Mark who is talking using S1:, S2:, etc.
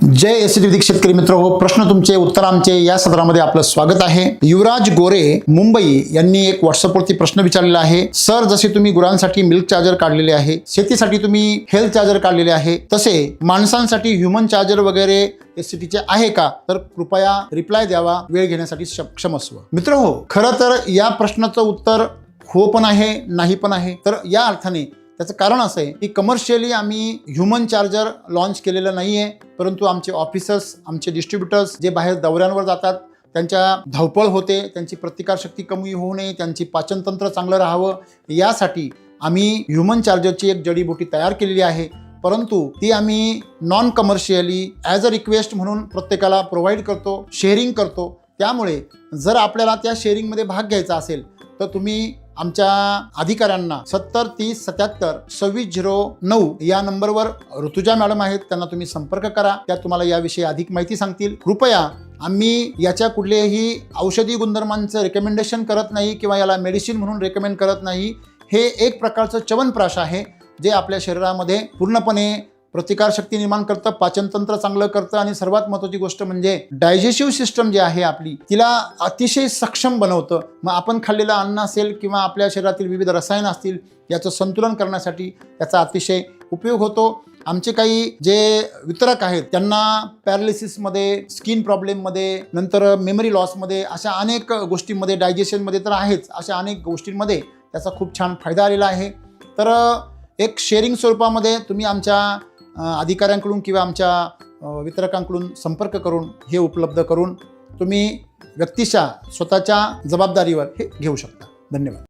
S1: जय ST शेतकरी मित्र हो, प्रश्न तुमचे उत्तर आमचे या सत्रामध्ये आपलं स्वागत आहे। युवराज गोरे मुंबई यांनी एक व्हॉट्सअपवरती प्रश्न विचारलेला आहे। सर, जसे तुम्ही गुरांसाठी मिल्क चार्जर काढलेले आहे, शेतीसाठी तुम्ही हेल्थ चार्जर काढलेले आहे, तसे माणसांसाठी ह्युमन चार्जर वगैरे एसटीचे आहे का? तर कृपया रिप्लाय द्यावा, वेळ घेण्यासाठी क्षमस्व। मित्र हो, खरं तर या प्रश्नाचं उत्तर हो पण आहे, नाही पण आहे। तर या अर्थाने त्याचं कारण असं आहे की कमर्शियली आम्ही ह्युमन चार्जर लॉन्च केलेलं नाही आहे, परंतु आमचे ऑफिसर्स, आमचे डिस्ट्रीब्युटर्स जे बाहेर दौऱ्यांवर जातात, त्यांच्या धावपळ होते, त्यांची प्रतिकारशक्ती कमी होऊ नये, त्यांची पाचनतंत्र चांगलं राहावं, यासाठी आम्ही ह्युमन चार्जरची एक जडीबुटी तयार केलेली आहे। परंतु ती आम्ही non commercially as a request म्हणून प्रत्येकाला प्रोव्हाइड करतो, शेअरिंग करतो। त्यामुळे जर आपल्याला त्या शेअरिंगमध्ये भाग घ्यायचा असेल तर तुम्ही आमच्या अधिकाऱ्यांना 70 30 77 2609 या नंबरवर ऋतुजा मॅडम आहेत, त्यांना तुम्ही संपर्क करा, त्या तुम्हाला याविषयी अधिक माहिती सांगतील। कृपया आम्ही याच्या कुठल्याही औषधी गुणधर्मांचं रेकमेंडेशन करत नाही किंवा याला मेडिसिन म्हणून रेकमेंड करत नाही। हे एक प्रकारचं च्यवनप्राश आहे जे आपल्या शरीरामध्ये पूर्णपणे प्रतिकारशक्ती निर्माण करतं, पाचनतंत्र चांगलं करतं आणि सर्वात महत्त्वाची गोष्ट म्हणजे डायजेस्टिव्ह सिस्टम जी आहे आपली, तिला अतिशय सक्षम बनवतं। मग आपण खाल्लेलं अन्न असेल किंवा आपल्या शरीरातील विविध रसायन असतील, याचं संतुलन करण्यासाठी त्याचा अतिशय उपयोग होतो। आमचे काही जे वितरक आहेत त्यांना पॅरालिसिसमध्ये, स्किन प्रॉब्लेममध्ये, नंतर मेमरी लॉसमध्ये, अशा अनेक गोष्टींमध्ये, डायजेशनमध्ये तर आहेच, अशा अनेक गोष्टींमध्ये त्याचा खूप छान फायदा आलेला आहे। तर एक शेअरिंग स्वरूपामध्ये तुम्ही आमच्या अधिकाऱ्यांकडून किंवा आमच्या वितरकांकडून संपर्क करून हे उपलब्ध करून तुम्ही व्यक्तिशः स्वतःच्या जबाबदारीवर हे घेऊ शकता। धन्यवाद।